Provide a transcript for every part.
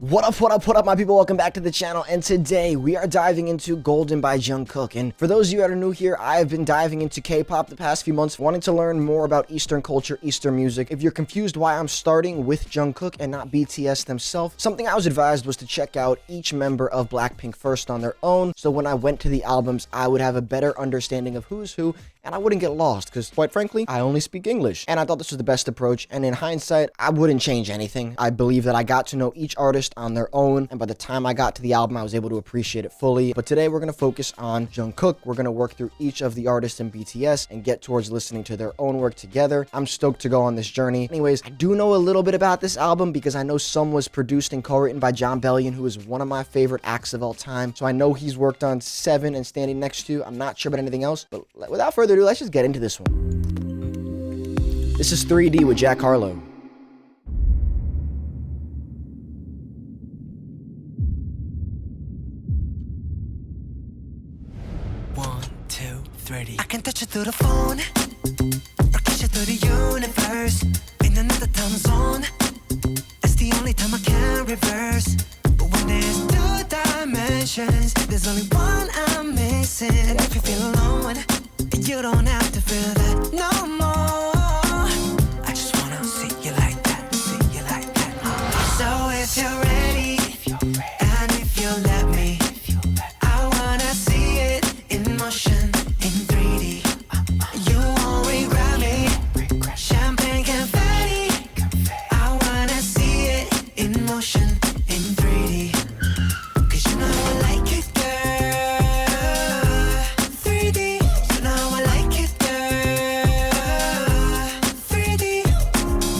What up, my people? Welcome back to the channel, and today we are diving into Golden by Jung Kook. And for those of you that are new here, I have been diving into K-pop the past few months, wanting to learn more about Eastern culture, Eastern music. If you're confused why I'm starting with Jung Kook and not BTS themselves, something I was advised was to check out each member of Blackpink first on their own, so when I went to the albums, I would have a better understanding of who's who, and I wouldn't get lost, because quite frankly, I only speak English. And I thought this was the best approach, and in hindsight, I wouldn't change anything. I believe that I got to know each artist on their own, and by the time I got to the album, I was able to appreciate it fully. But today, we're going to focus on Jung Kook. We're going to work through each of the artists in BTS and get towards listening to their own work together. I'm stoked to go on this journey. Anyways, I do know a little bit about this album because I know Some was produced and co-written by John Bellion, who is one of my favorite acts of all time. So I know he's worked on Seven and Standing Next to. I'm not sure about anything else, but without further ado, let's just get into this one. This is 3D with Jack Harlow. One, two, 3D. I can touch you through the phone, or kiss you through the universe. In another time zone, that's the only time I can reverse. But when there's two dimensions, there's only one I'm missing. And if you feel alone, you don't have to feel that no more. I just wanna see you like that, see you like that. So if you're ready, and if you let me, I wanna see it in motion, in 3D. You won't regret me. Champagne confetti. I wanna see it in motion, in 3D. Cause you know I like it, girl. 3D. You know I like it, girl. 3D.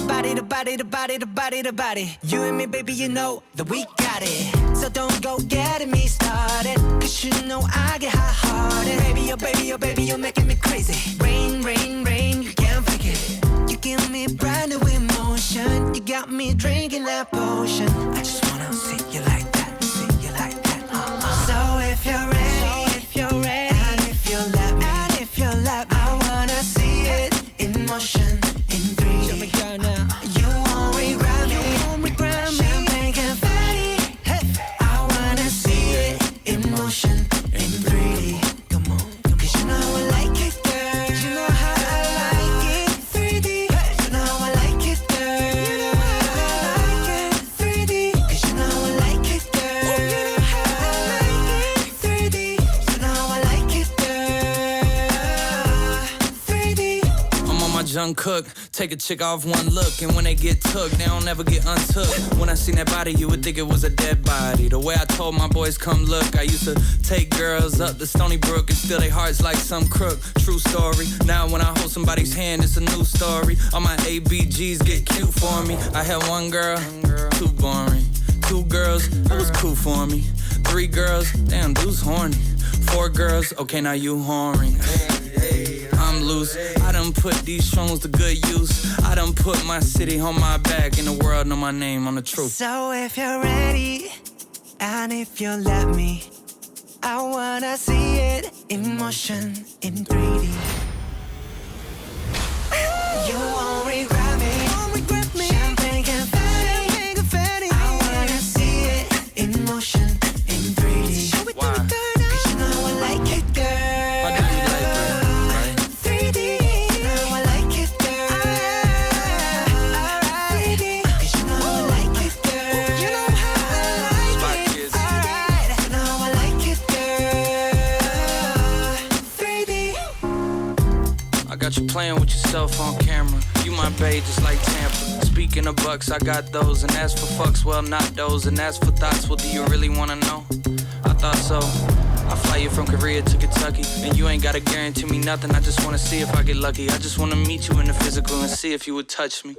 Body to body to body to body to body. You and me, baby, you know that we got it. So don't go getting me started. Cause you know I get hot-hearted. Baby, oh baby, you're making me crazy. Rain, rain, rain, you can't fake it. You give me brand new emotion. You got me drinking that potion. I just wanna see you like that, see you like that. So if you're ready, and if you let me, I wanna see it in motion, in 3D. Show me girl now. You won't regret me. Champagne confetti. Hey, I wanna see it in motion, in 3D. Come on, cause you know I like it, girl. You know how I like it, 3D. You know I like it, girl. You know how I like it, 3D. Cause you know I like it, girl. You know how I like it, 3D. You know I like it, girl. 3D. I'm on my Jung Kook, take a chick off one look, and when they get took, they don't ever get untook. When I seen that body, you would think it was a dead body. The way I told my boys come look, I used to take girls up to Stony Brook and steal their hearts like some crook. True story. Now when I hold somebody's hand, it's a new story. All my ABGs get cute for me. I had one girl, too boring. Two girls, that was cool for me. Three girls, damn, dude's horny. Four girls, okay, now you whoring. I'm loose. I done put these songs to good use. I done put my city on my back, and the world know my name on the truth. So if you're ready, and if you let me, I wanna see it in motion, in 3D. You won't regret me. Champagne confetti. I wanna see it in motion, in 3D. Why? Cause you know I like it, girl. Why do you like it, right? 3D. You know I like it, girl. Alright. 3D. Cause you know I like it, girl. You know how I like Spot it. kids. Alright. You know I like it, girl. 3D. I got you playing with yourself on camera. You my babe just like Tampa. Speaking of bucks, I got those. And as for fucks, well, not those. And as for thoughts, well, do you really wanna know? I thought so. I fly you from Korea to Kentucky, and you ain't gotta guarantee me nothing. I just wanna see if I get lucky. I just wanna meet you in the physical and see if you would touch me.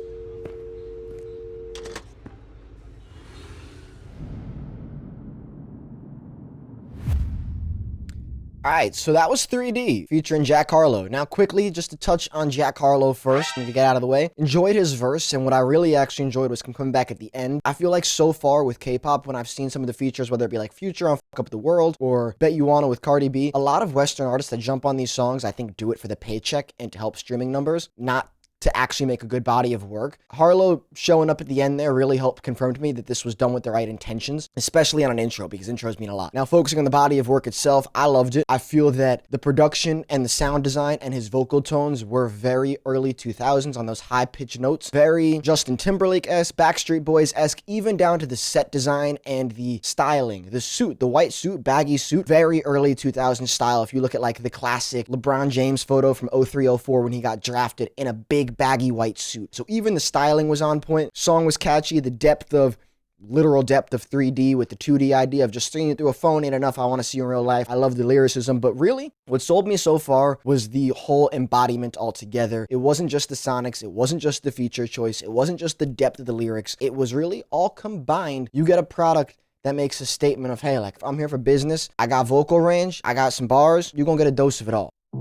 Alright, so that was 3D, featuring Jack Harlow. Now quickly, just to touch on Jack Harlow first, and to get out of the way. Enjoyed his verse, and what I really actually enjoyed was coming back at the end. I feel like so far with K-pop, when I've seen some of the features, whether it be like Future on Fuck Up the World, or Bet You Wanna with Cardi B, a lot of Western artists that jump on these songs, I think do it for the paycheck and to help streaming numbers, not to actually make a good body of work. Harlow showing up at the end there really helped confirm to me that this was done with the right intentions, especially on an intro, because intros mean a lot. Now, focusing on the body of work itself, I loved it. I feel that the production and the sound design and his vocal tones were very early 2000s on those high-pitched notes. Very Justin Timberlake-esque, Backstreet Boys-esque, even down to the set design and the styling. The suit, the white suit, baggy suit, very early 2000s style. If you look at like the classic LeBron James photo from 03-04 when he got drafted in a big baggy white suit. So even the styling was on point. Song was catchy. The literal depth of 3D with the 2D idea of just seeing it through a phone ain't enough. I want to see you in real life. I love the lyricism, but really what sold me so far was the whole embodiment altogether. It wasn't just the sonics. It wasn't just the feature choice. It wasn't just the depth of the lyrics. It was really all combined. You get a product that makes a statement of, hey, like, if I'm here for business, I got vocal range, I got some bars, you're gonna get a dose of it all. All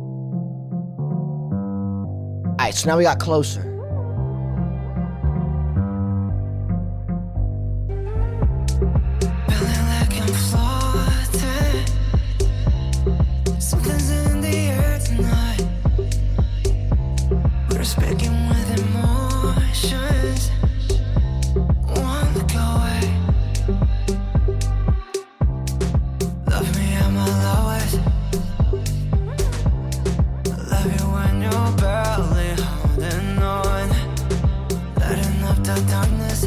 right, so now we got Closer. Something's in the air tonight. We're speaking with emotions. Won't look away. Love me at my lowest. Love you when you're barely holding on. Letting up the darkness.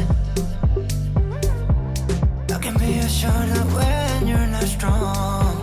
I can be a shoulder when you're not strong.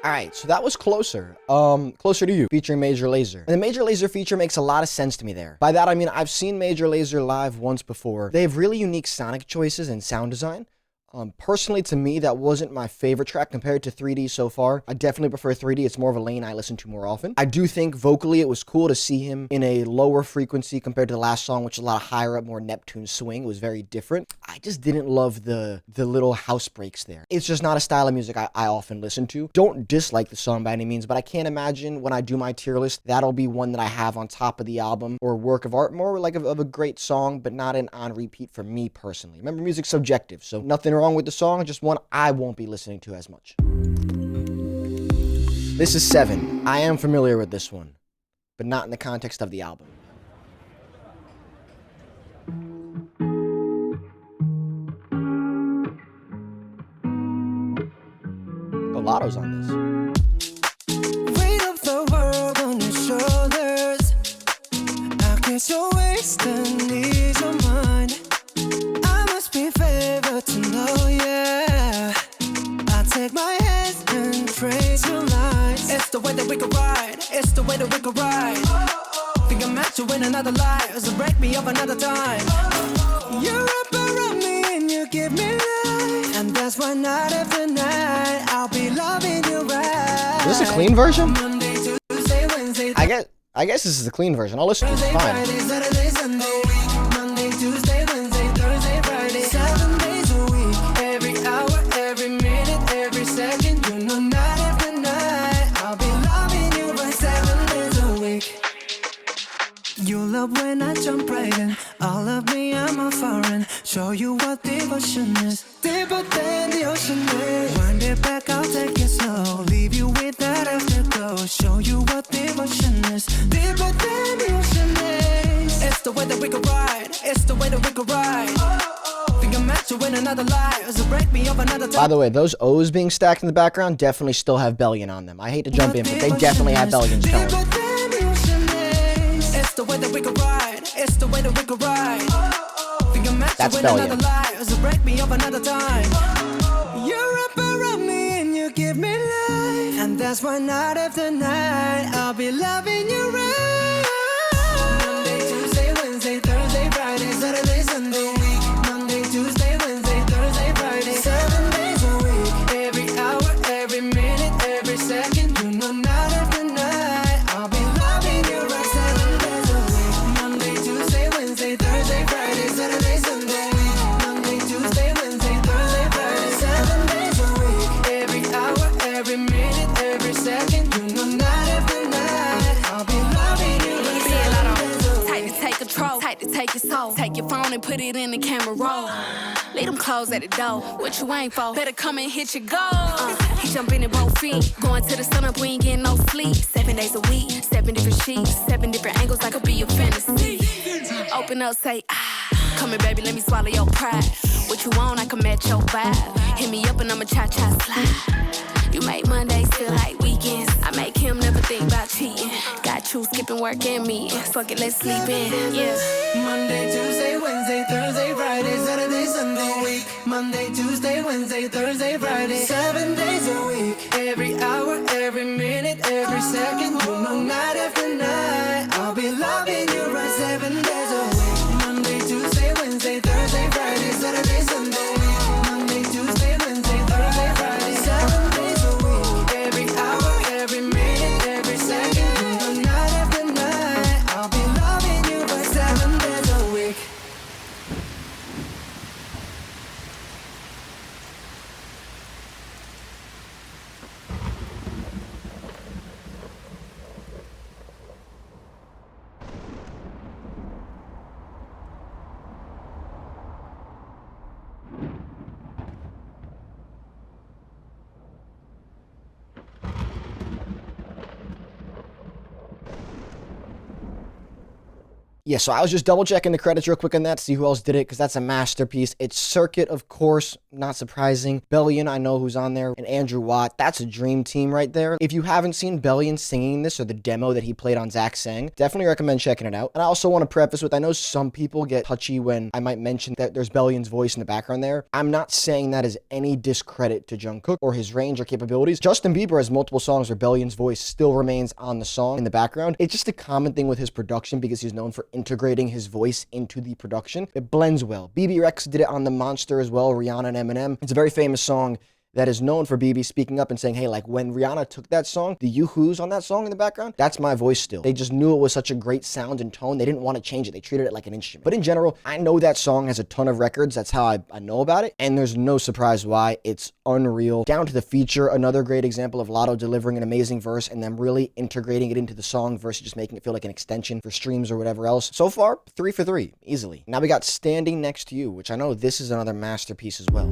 Alright, so that was Closer. Closer to You, featuring Major Lazer. And the Major Lazer feature makes a lot of sense to me there. By that I mean I've seen Major Lazer live once before. They have really unique sonic choices and sound design. Personally, to me, that wasn't my favorite track compared to 3D so far. I definitely prefer 3D. It's more of a lane I listen to more often. I do think vocally it was cool to see him in a lower frequency compared to the last song, which is a lot higher up, more Neptune swing. It was very different. I just didn't love the little house breaks there. It's just not a style of music I often listen to. Don't dislike the song by any means, but I can't imagine when I do my tier list, that'll be one that I have on top of the album or work of art, more like of a great song, but not an on repeat for me personally. Remember, music's subjective, so nothing wrong with the song, just one I won't be listening to as much. This is 7. I am familiar with this one, but not in the context of the album. Lotto's on this. Weight of the world on your shoulders. I guess you're wasting ease your mind. I must be favored to know, yeah. I take my hands and trace your lines. It's the way that we can ride. It's the way that we can ride. Think I'm match you in another life, so break me up another time. You wrap around me and you give me life, and that's why night after night I'll be loving you right. Is this a clean version? Monday, Tuesday, Wednesday, I guess this is the clean version. I'll listen to it. It's fine. Friday, Saturday, Sunday, Monday, Tuesday, Wednesday, Thursday, Friday, 7 days a week, every hour, every minute, every second. You know, night after night, I'll be loving you for 7 days a week. You love when I jump right in. All of me, I'm a foreign. Show you what devotion is. Deeper than the ocean is. Wind it back, I'll take it slow. Leave you with that afterglow. Show you what devotion is. Deeper than the ocean is. It's the way that we could ride. It's the way that we could ride. Think I'm meant to win another life, so break me up another time. By the way, those O's being stacked in the background definitely still have Bellion on them. I hate to jump in, but they definitely have Bellion's tone. It's the way that we could ride. It's the way that we could ride. Think I'm meant to That's win Bellion. another life, so break me up another time. You wrap around me and you give me life, and that's why night after night I'll be loving you right. Monday, Tuesday, Wednesday, Thursday, Friday, Saturday, Sunday. Monday, Tuesday, Wednesday, Thursday, Friday, 7 days a week, every hour, every minute, every second. You know, night after night I'll be loving you right. 7 days a week. Monday, Tuesday, Wednesday, Thursday, Friday, Saturday, Sunday. Monday, Tuesday, Wednesday, Thursday, Friday, 7 days a week, every hour, every minute, every second. You know, night after night I'll be loving you right. 7 days a week. Tight to take control, tight to take your soul. Take your phone and put it in the camera roll. Leave them clothes at the door. What you ain't for? Better come and hit your goal. He jumping in both feet. Going to the sun up, we ain't getting no sleep. 7 days a week, 7 different sheets, 7 different angles, that could be your fantasy. Open up, say, ah. Come here, baby, let me swallow your pride. What you want, I can match your vibe. Hit me up and I'ma cha-cha slide. You make Mondays feel like weekends. I make him never think about cheating. Got you skipping work and me. Fuck it, let's sleep in. Yeah. Monday, Tuesday, Wednesday, Thursday, Friday, Saturday, Sunday. Week. Monday, Tuesday, Wednesday, Thursday, Friday, 7 days a week. Every hour, every minute, every second. You know, night after night I'll be loving you right. 7 days a week. Monday, Tuesday, Wednesday, Thursday, Friday, Saturday, Sunday. Monday, Tuesday, Wednesday, Thursday, Friday, 7 days a week. Every hour, every minute, every second. You know, night after night I'll be loving you right. 7 days a week. Yeah, so I was just double checking the credits real quick on that to see who else did it, because that's a masterpiece. It's Circuit, of course, not surprising. Bellion, I know who's on there, and Andrew Watt. That's a dream team right there. If you haven't seen Bellion singing this or the demo that he played on Zach Sang, definitely recommend checking it out. And I also want to preface with, I know some people get touchy when I might mention that there's Bellion's voice in the background there. I'm not saying that as any discredit to Jung Kook or his range or capabilities. Justin Bieber has multiple songs where Bellion's voice still remains on the song in the background. It's just a common thing with his production because he's known for integrating his voice into the production. It blends well. BB Rex did it on The Monster as well, Rihanna and Eminem. It's a very famous song that is known for BB speaking up and saying, hey, like when Rihanna took that song, the Yoo-Hoos on that song in the background, that's my voice still. They just knew it was such a great sound and tone. They didn't want to change it. They treated it like an instrument. But in general, I know that song has a ton of records. That's how I know about it. And there's no surprise why. It's unreal. Down to the feature, another great example of Lotto delivering an amazing verse and then really integrating it into the song versus just making it feel like an extension for streams or whatever else. So far, 3 for 3, easily. Now we got Standing Next to You, which I know this is another masterpiece as well.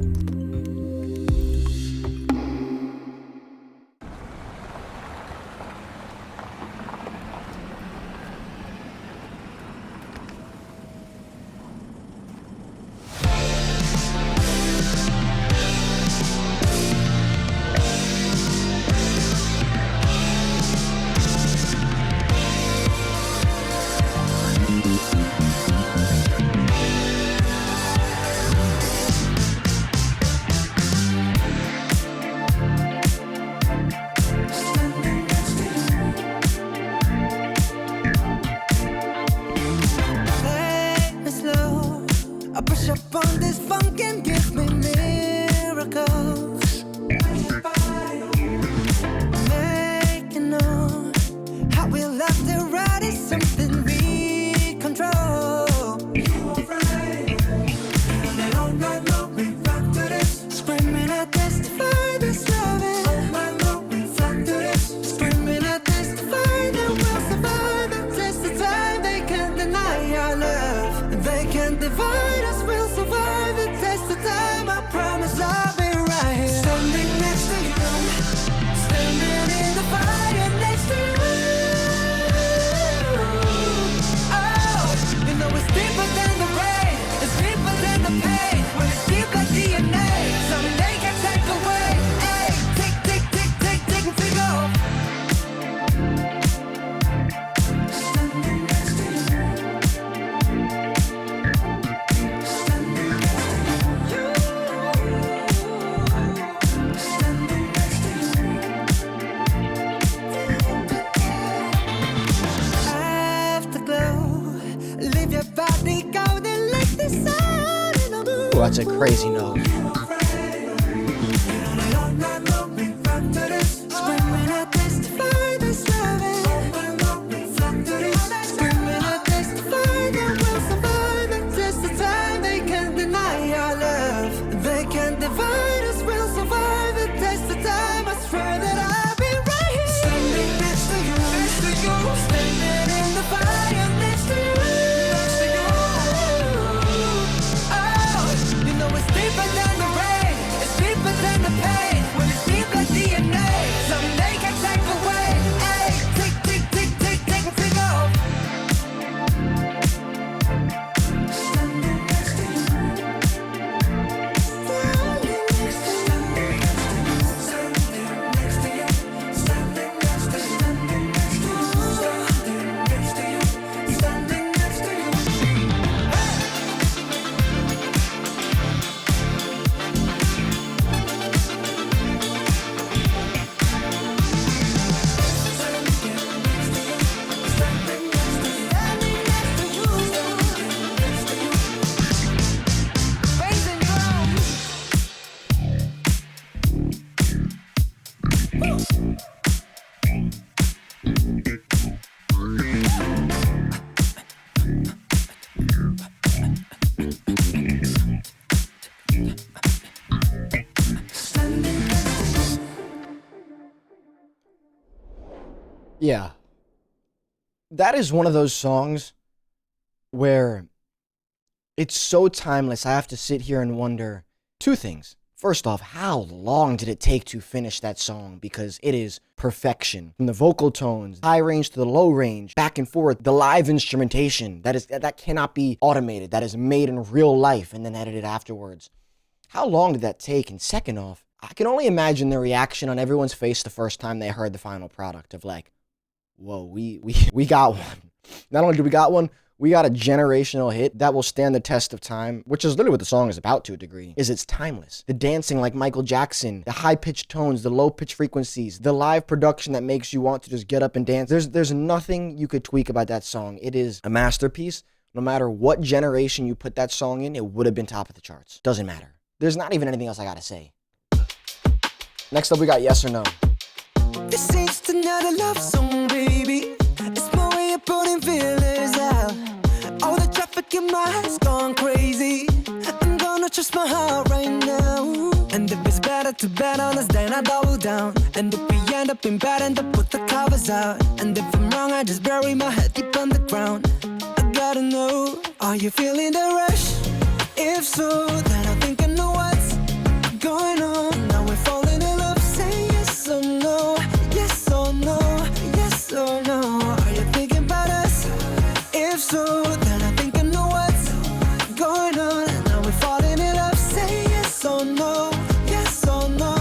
that's a crazy note. Yeah. That is one of those songs where it's so timeless. I have to sit here and wonder two things. First off, how long did it take to finish that song? Because it is perfection. From the vocal tones, high range to the low range, back and forth, the live instrumentation, that cannot be automated. That is made in real life and then edited afterwards. How long did that take? And second off, I can only imagine the reaction on everyone's face the first time they heard the final product of like, whoa, we got one. Not only do we got one, we got a generational hit that will stand the test of time, which is literally what the song is about to a degree, is it's timeless. The dancing like Michael Jackson, the high-pitched tones, the low-pitched frequencies, the live production that makes you want to just get up and dance. There's nothing you could tweak about that song. It is a masterpiece. No matter what generation you put that song in, it would have been top of the charts. Doesn't matter. There's not even anything else I gotta say. Next up, we got Yes or No. This ain't just another love song, baby. It's my way of putting feelers out. All the traffic in my head's gone crazy. I'm gonna trust my heart right now. And if it's better to bet on us, then I double down. And if we end up in bed, end up with the covers out. And if I'm wrong, I just bury my head deep underground. I gotta know, are you feeling the rush? If so, then I think I know what's going on. Now we're falling in love, say yes or no. Yes or no, yes or no. Are you thinking about us? If so, then I think I know what's going on. Now we're falling in love, say yes or no. Yes or no,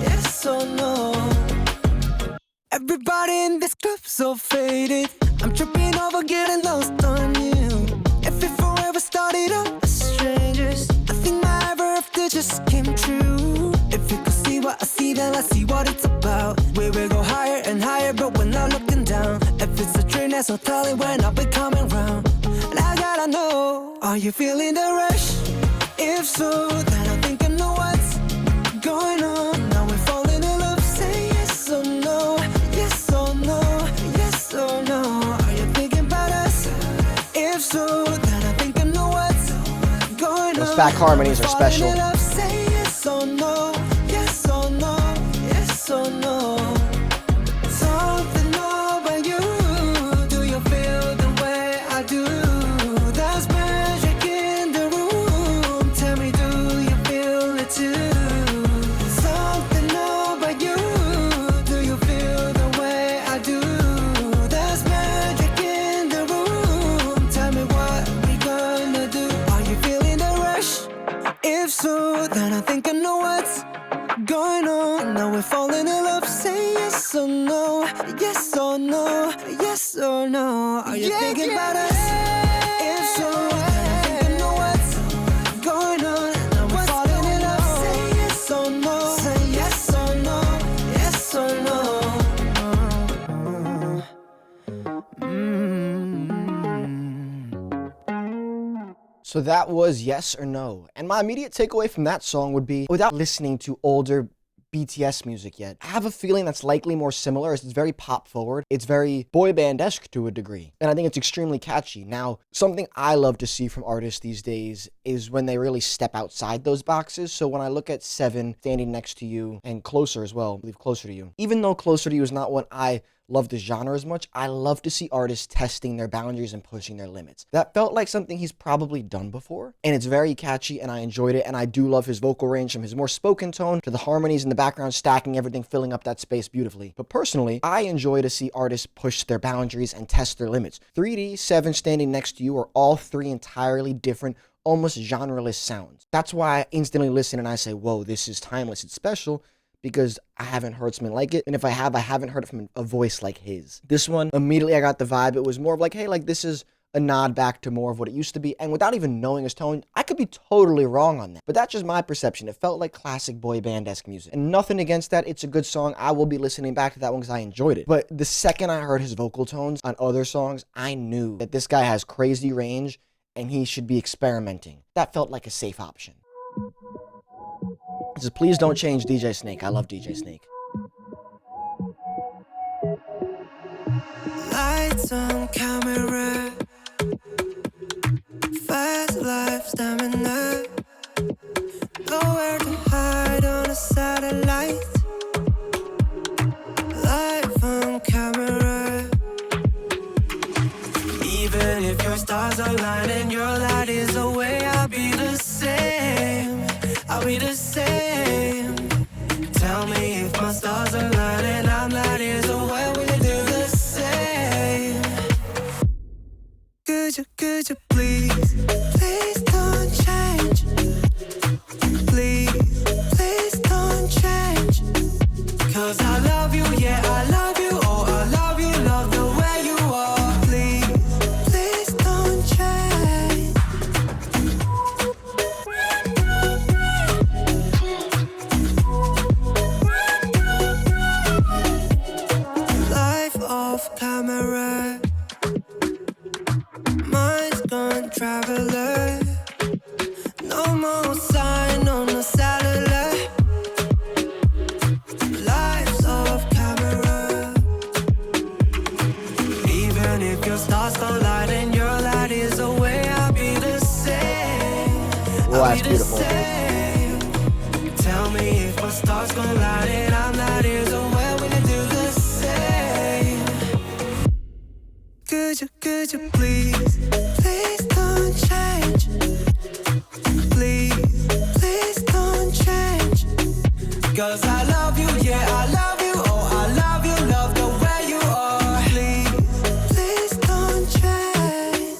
yes or no. Everybody in this club so faded. I'm tripping over getting lost on you. If it forever started up as strangers, I think my ever after just came true. If you could see what I see, then I see what it's about. We will go higher and higher, but we're not looking down. If it's a dream, that's no telling when I'll be coming round. And I gotta know, are you feeling the rush? If so, then I think I know what's going on. Now we're falling in love, say yes or no. Yes or no, yes or no. Are you thinking about us? If so, then I think I know what's going on. Those back harmonies are special. Say yes or no, yes or no, yes or no. Something about you. Do you feel the way I do? There's magic in the room. Tell me, do you feel it too? Something about you. Do you feel the way I do? There's magic in the room. Tell me what we gonna do. Are you feeling the rush? If so, then I think I know what's going on. Now we're falling in love, say yes or no. Yes or no, yes or no. Are you thinking about us? If so, then I think I know what's going on. Now we're falling in love, say yes or no. Say yes or no, yes or no. So that was Yes or No. And my immediate takeaway from that song would be, without listening to older BTS music yet, I have a feeling that's likely more similar, as it's very pop forward. It's very boy band-esque to a degree. And I think it's extremely catchy. Now, something I love to see from artists these days is when they really step outside those boxes. So when I look at Seven, Standing Next to You, and Closer as well, I believe Closer to You, even though Closer to You is not what I love the genre as much, I love to see artists testing their boundaries and pushing their limits. That felt like something he's probably done before, and it's very catchy, and I enjoyed it, and I do love his vocal range, from his more spoken tone to the harmonies in the background, stacking everything, filling up that space beautifully. But personally, I enjoy to see artists push their boundaries and test their limits. 3D, Seven, Standing Next to You are all three entirely different, almost genreless sounds. That's why I instantly listen and I say, whoa, this is timeless, it's special, because I haven't heard something like it. And if I have, I haven't heard it from a voice like his. This one, immediately I got the vibe. It was more of like, hey, like this is a nod back to more of what it used to be. And without even knowing his tone, I could be totally wrong on that. But that's just my perception. It felt like classic boy band-esque music. And nothing against that. It's a good song. I will be listening back to that one because I enjoyed it. But the second I heard his vocal tones on other songs, I knew that this guy has crazy range and he should be experimenting. That felt like a safe option. Just please don't change DJ Snake. I love DJ Snake. Lights on camera, fast life stamina, nowhere to hide on a satellite. Life on camera, even if your stars align and your light is away, I'll be the same. I'll be the same. Tell me if my stars align and I'm not here, so why will you do the same? Could you please, please don't change. Please don't change. 'Cause I love you, yeah, I love you. Oh, I love you, love the way you are. Please don't change. Life off camera, mind's gone traveler. No more sign on the satellite. Life's off camera. Even if your stars collide and your light is away, I'll be the same. Oh, I'll that's be the beautiful. same. Tell me if my stars collide and I'm not here, so where will you do the same? Could you please, please don't change. Please don't change. 'Cause I love you, yeah, I love you. Oh, I love you, love the way you are. Please don't change.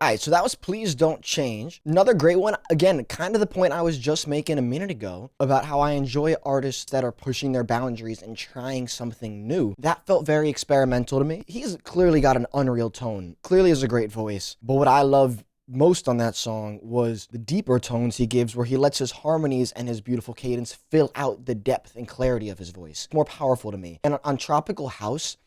Alright, so that was Please Don't Change. Another great one, again, kind of the point I was just making a minute ago about how I enjoy artists that are pushing their boundaries and trying something new. That felt very experimental to me. He's clearly got an unreal tone, clearly has a great voice, but what I love most on that song was the deeper tones he gives, where he lets his harmonies and his beautiful cadence fill out the depth and clarity of his voice. More powerful to me. And on Tropical House,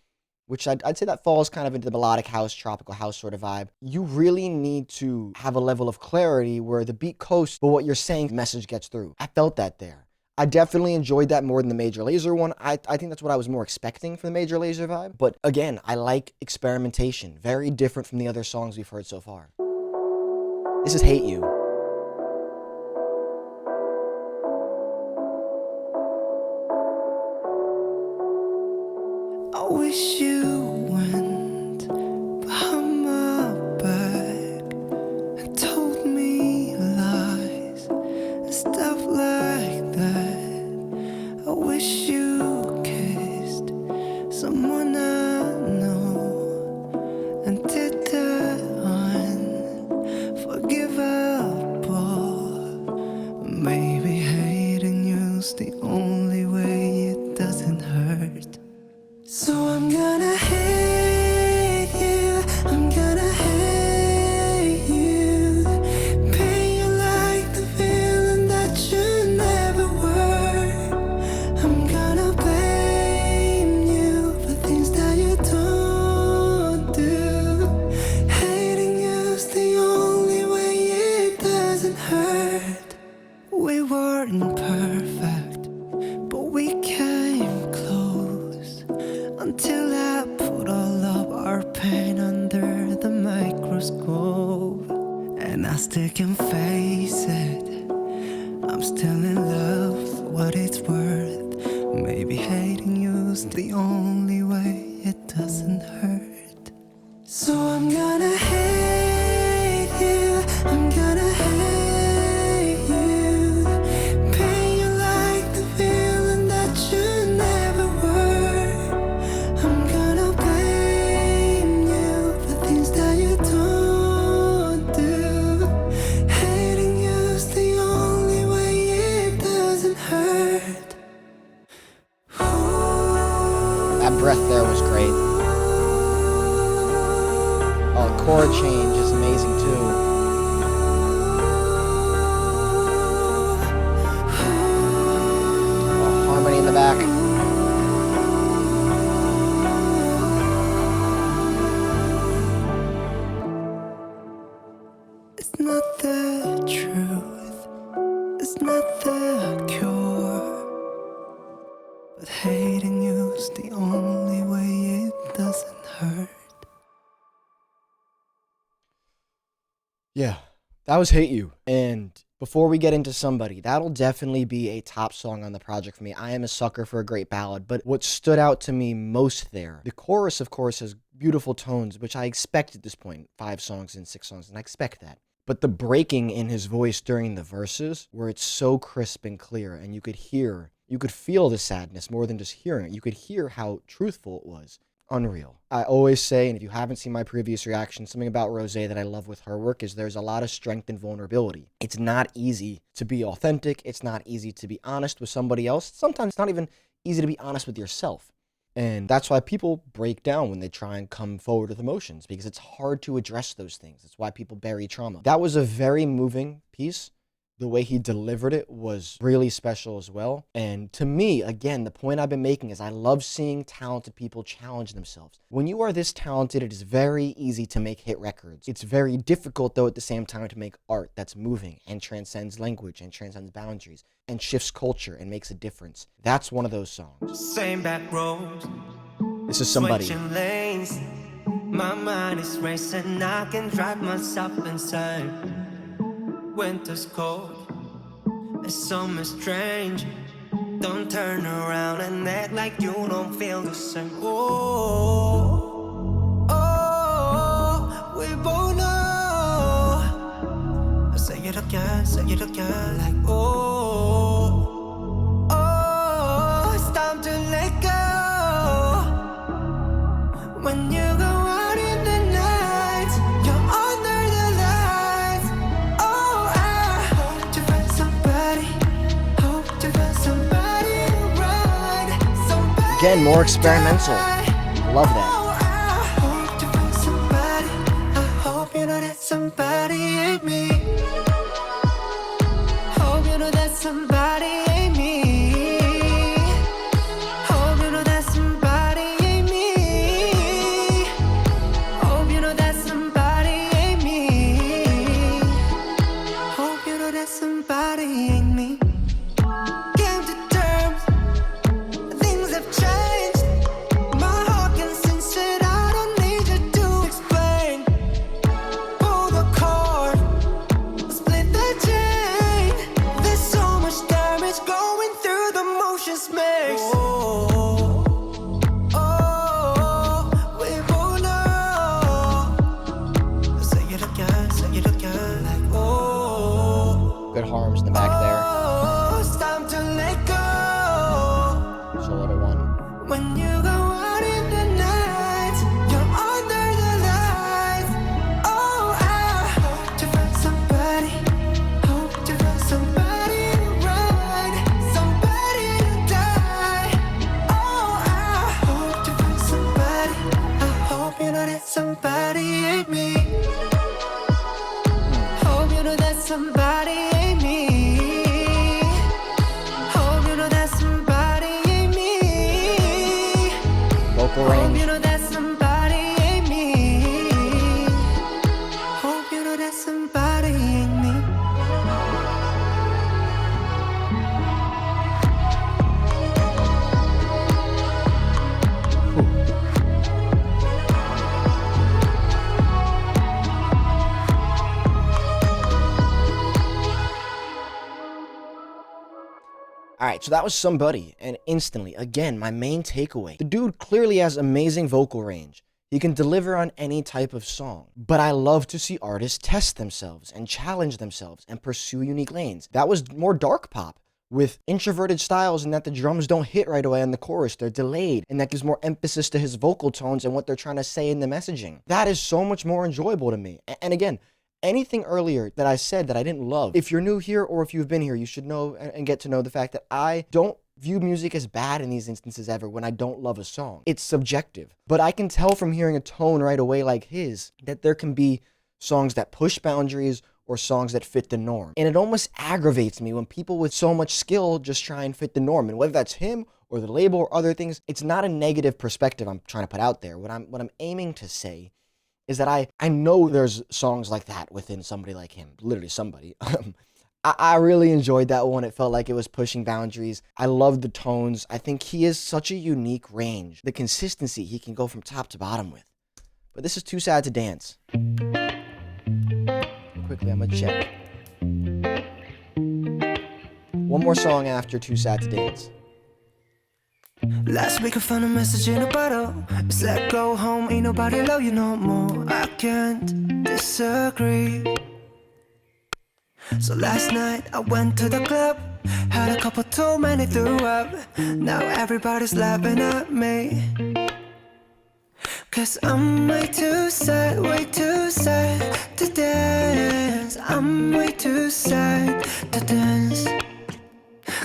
which I'd say that falls kind of into the melodic house, tropical house sort of vibe, you really need to have a level of clarity where the beat coasts, but what you're saying, the message gets through. I felt that there. I definitely enjoyed that more than the Major Lazer one. I think that's what I was more expecting from the Major Lazer vibe. But again, I like experimentation. Very different from the other songs we've heard so far. This is Hate You. I wish you went behind my back and told me lies and stuff like that. I wish you kissed someone I know and did the unforgivable. Maybe hating you's gonna hate you, I'm gonna hate you. Paint you like the villain that you never were. I'm gonna blame you for things that you don't do. Hating you's the only way it doesn't hurt. We weren't perfect, but we came close. Until I put all of our pain under the microscope. And I still can face it, I'm still in love for what it's worth. Maybe hating you's the only way it doesn't hurt. So I'm gonna hate you, I'm gonna hate you. Paint you like the villain that you never were. I'm gonna blame you for things that you don't do. Hating you's the only way it doesn't hurt. That breath there was great. Oh, the chord change is amazing too. Oh, harmony in the back. It's not the truth, it's not the cure, but hating you's the only way it doesn't hurt. Yeah, that was Hate You. And before we get into Somebody, that'll definitely be a top song on the project for me. I am a sucker for a great ballad, but what stood out to me most there, the chorus, of course, has beautiful tones, which I expect at this point, 5 songs and 6 songs, and I expect that. But the breaking in his voice during the verses, where it's so crisp and clear, and you could feel the sadness more than just hearing it. You could hear how truthful it was. Unreal. I always say, and if you haven't seen my previous reaction, something about Rosé that I love with her work is there's a lot of strength and vulnerability. It's not easy to be authentic. It's not easy to be honest with somebody else. Sometimes it's not even easy to be honest with yourself. And that's why people break down when they try and come forward with emotions, because it's hard to address those things. That's why people bury trauma. That was a very moving piece. The way he delivered it was really special as well. And to me, again, the point I've been making is I love seeing talented people challenge themselves. When you are this talented, it is very easy to make hit records. It's very difficult, though, at the same time to make art that's moving and transcends language and transcends boundaries and shifts culture and makes a difference. That's one of those songs. Same back roads, This is Somebody. switching lanes. My mind is racing, I can drive myself insane. Winter's cold, it's summer strange. Don't turn around and act like you don't feel the same. Oh, oh, we both know. Say it again, like oh, oh, it's time to let go. When you go out in the night, you're under the lights. Oh, I hope you find somebody, hope you find somebody right, somebody. Again, more experimental. Love that. Oh, I hope you find somebody, I hope you know that somebody ain't me. Hope you know that somebody ain't me. Hope you know that somebody ain't me. Hope you know that somebody ain't me. Hope you know that somebody ain't me. Came to terms, things have changed. My heart can sense know that somebody ain't me. Hope you know that somebody ain't me. Hope you know that somebody ain't me. Vocal Hope range. you know that somebody ain't me. Hope you know that somebody ain't me. Alright, so that was Somebody, and instantly, again, my main takeaway. The dude clearly has amazing vocal range. He can deliver on any type of song. But I love to see artists test themselves and challenge themselves and pursue unique lanes. That was more dark pop with introverted styles, and that the drums don't hit right away on the chorus. They're delayed, and that gives more emphasis to his vocal tones and what they're trying to say in the messaging. That is so much more enjoyable to me. And again, anything earlier that I said that I didn't love, if you're new here or if you've been here, you should know and get to know the fact that I don't view music as bad in these instances ever when I don't love a song. It's subjective. But I can tell from hearing a tone right away like his that there can be songs that push boundaries or songs that fit the norm. And it almost aggravates me when people with so much skill just try and fit the norm. And whether that's him or the label or other things, it's not a negative perspective I'm trying to put out there. What I'm aiming to say is that I know there's songs like that within somebody like him, literally somebody. I really enjoyed that one. It felt like it was pushing boundaries. I loved the tones. I think he is such a unique range. The consistency he can go from top to bottom with. But this is Too Sad to Dance. Quickly, I'm gonna check. One more song after Too Sad to Dance. Last week I found a message in a bottle. It's like go home, ain't nobody love you no more. I can't disagree. So last night I went to the club, had a couple too many, threw up. Now everybody's laughing at me, 'cause I'm way too sad to dance. I'm way too sad to dance.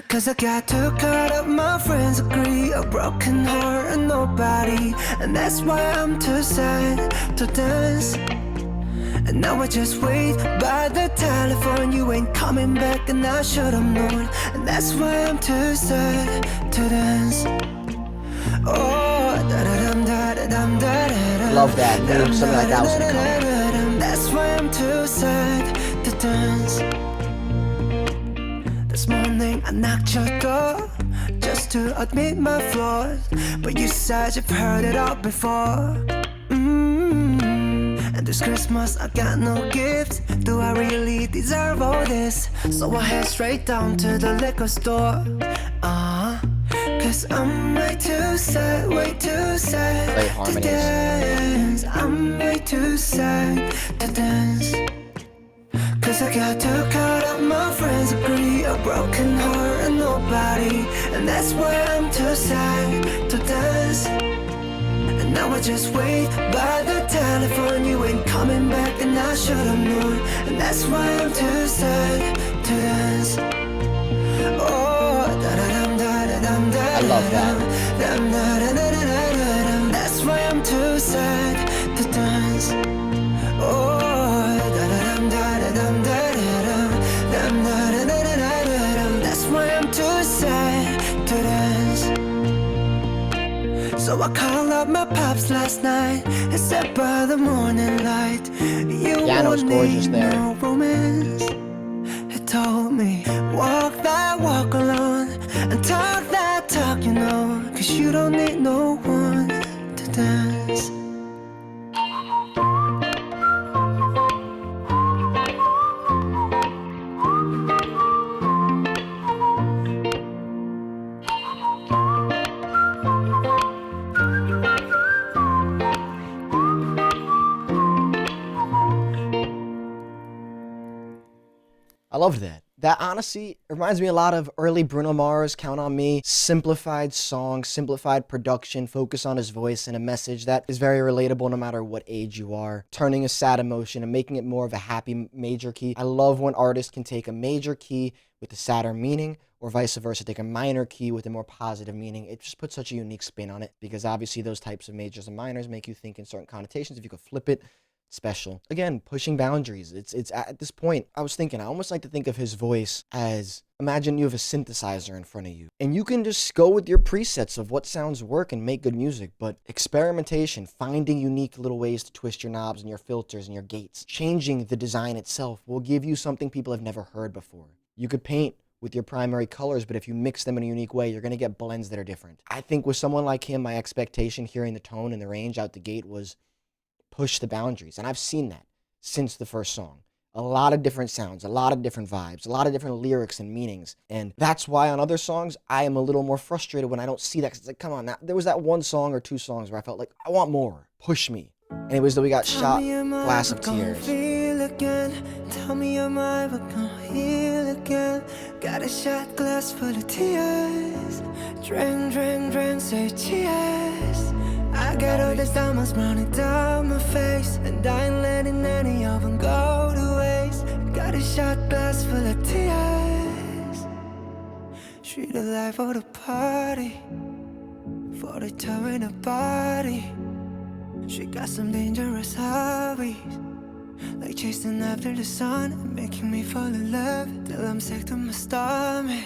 'Cause I got too caught up, my friends agree. A broken heart and nobody, and that's why I'm too sad to dance. And now I just wait by the telephone. You ain't coming back and I should've known. And that's why I'm too sad to dance. Oh, da-da-dum, da-da-dum, da-da-dum. Love that. Knew something like that was gonna come. That's why I'm too sad to dance. This morning I knocked your door just to admit my flaws, but you said you've heard it all before. And this Christmas I got no gift. Do I really deserve all this? So I head straight down to the liquor store. 'Cause I'm way too sad Great to harmonies. dance. I'm way too sad to dance. 'Cause I got too caught up, my friends agree. A broken heart and nobody, and that's why I'm too sad to dance. And now I just wait by the telephone. You ain't coming back and I should've known. And that's why I'm too sad to dance. Oh, da-da-dum, da-da-dum, da-da-dum. I love that. Dum, da-da-da-da-da-da-dum. That's why I'm too sad to dance. Oh, da-da-dum, da-da-dum, da-da-dum. Dum, da-da-da-da-da-dum. That's why I'm too sad to dance. So I called up my pops last night and said by the morning light, you Piano's won't gorgeous need there. no romance. He told me, walk that walk alone and talk that talk, you know, 'cause you don't need no one to dance. I loved that. That honestly reminds me a lot of early Bruno Mars, Count on Me, simplified song, simplified production, focus on his voice and a message that is very relatable no matter what age you are, turning a sad emotion and making it more of a happy major key. I love when artists can take a major key with a sadder meaning or vice versa, take a minor key with a more positive meaning. It just puts such a unique spin on it, because obviously those types of majors and minors make you think in certain connotations. If you could flip it, special. Again, pushing boundaries. It's at this point, I was thinking, I almost like to think of his voice as, imagine you have a synthesizer in front of you, and you can just go with your presets of what sounds work and make good music, but experimentation, finding unique little ways to twist your knobs and your filters and your gates, changing the design itself will give you something people have never heard before. You could paint with your primary colors, but if you mix them in a unique way, you're going to get blends that are different. I think with someone like him, my expectation hearing the tone and the range out the gate was push the boundaries. And I've seen that since the first song. A lot of different sounds, a lot of different vibes, a lot of different lyrics and meanings. And that's why on other songs, I am a little more frustrated when I don't see that. 'Cause it's like, come on, now, there was that one song or two songs where I felt like, I want more. Push me. Anyways, though, we got Shot Glass of Tears. Tell me, am I ever gonna heal again? Got a shot glass full of tears. Drink, drink, drink, say cheers. I got all these diamonds running down my face, and I ain't letting any of them go to waste. Got a shot glass full of tears. Treat a life for the party, for the time in the body. She got some dangerous hobbies, like chasing after the sun and making me fall in love till I'm sick to my stomach,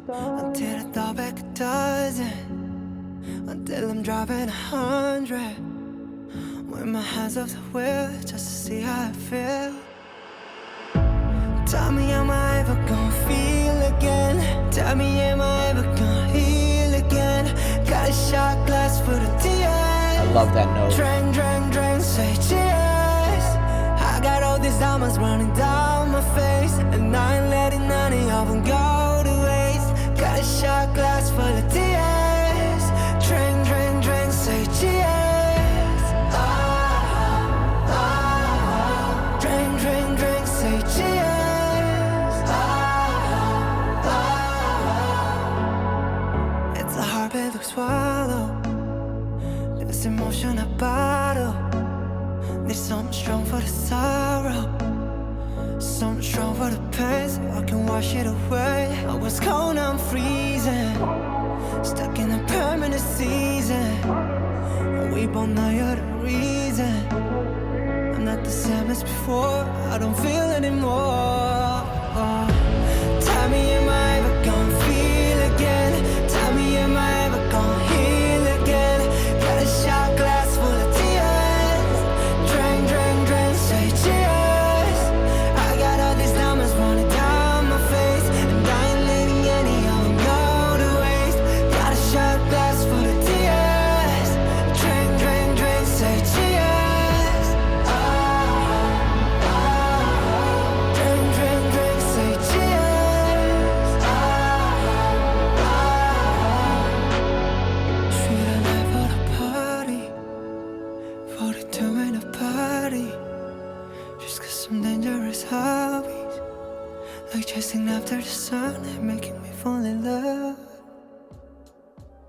until I throw back a dozen, until I'm driving 100, with my hands off the wheel just to see how I feel. Tell me, am I ever gonna feel again? Tell me, am I ever gonna heal again? Got a shot glass full of tears. I love that note. Drink, drink, drink, say cheers. I got all these diamonds running down my face, and I ain't letting any of them go to waste. Got a shot glass full of tears. Drink, drink, drink, say cheers. Oh, oh, oh. Drink, drink, drink, say cheers. Oh, oh, oh. It's a hard pill to swallow. This emotion I bottle. Need something strong for the sorrow, something strong for the pain, so I can wash it away. I was cold, now I'm freezing, stuck in a permanent season. And we both know you're the reason. I'm not the same as before, I don't feel anymore. Tell me, am I ever gonna feel again? Tell me, am I ever gonna heal again? Got a shot glass full of tears. Drink, drink, drink, say cheers. I got all these diamonds running down my face, and I ain't letting any of them go to waste. Got a shot glass full of tears. Drink, drink, drink, say cheers. Oh, oh, oh. Drink, drink, drink, say cheers. Oh, oh, oh. Treat a life for the party, for the two in the party. Just got some dangerous hobbies, like chasing after the sun and making me fall in love.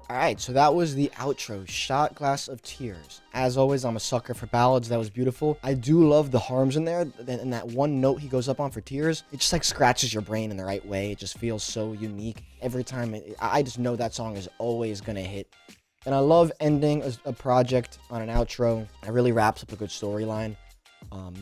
All right, so that was the outro, Shot Glass of Tears. As always, I'm a sucker for ballads. That was beautiful. I do love the harms in there, and that one note he goes up on for Tears, it just like scratches your brain in the right way. It just feels so unique. Every time, I just know that song is always gonna hit. And I love ending a project on an outro. It really wraps up a good storyline.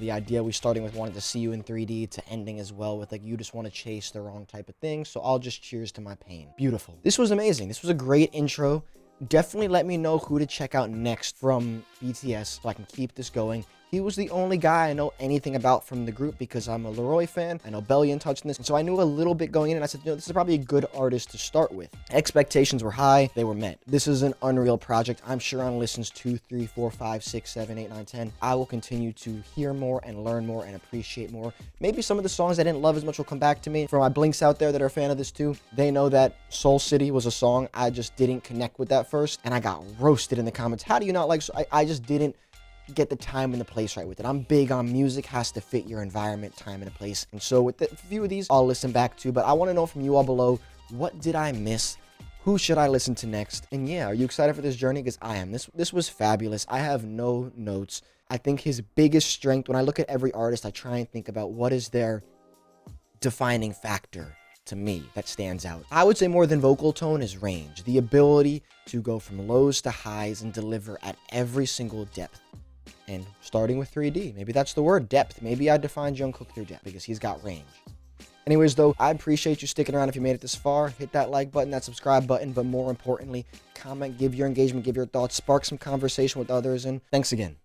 The idea we starting with wanting to see you in 3D to ending as well with like you just want to chase the wrong type of thing, so I'll just cheers to my pain. Beautiful. This was amazing. This was a great intro. Definitely let me know who to check out next from BTS so I can keep this going. He was the only guy I know anything about from the group because I'm a Leroy fan. I know Bellion touched on this, and so I knew a little bit going in, and I said, you know, this is probably a good artist to start with. Expectations were high, they were met. This is an unreal project. I'm sure on listens 2, 3, 4, 5, 6, 7, 8, 9, 10, I will continue to hear more and learn more and appreciate more. Maybe some of the songs I didn't love as much will come back to me. For my blinks out there that are a fan of this too, they know that Soul City was a song I just didn't connect with that first, and I got roasted in the comments. How do you not like? I just didn't get the time and the place right with it. I'm big on music has to fit your environment, time, and a place. And so with a few of these, I'll listen back to, but I want to know from you all below, what did I miss? Who should I listen to next? And yeah, are you excited for this journey? Because I am. This was fabulous. I have no notes. I think his biggest strength, when I look at every artist, I try and think about what is their defining factor to me that stands out. I would say more than vocal tone is range, the ability to go from lows to highs and deliver at every single depth. And starting with 3D, maybe that's the word, depth. Maybe I define Jung Kook through depth because he's got range. Anyways, though, I appreciate you sticking around if you made it this far. Hit that like button, that subscribe button, but more importantly, comment, give your engagement, give your thoughts, spark some conversation with others, and thanks again.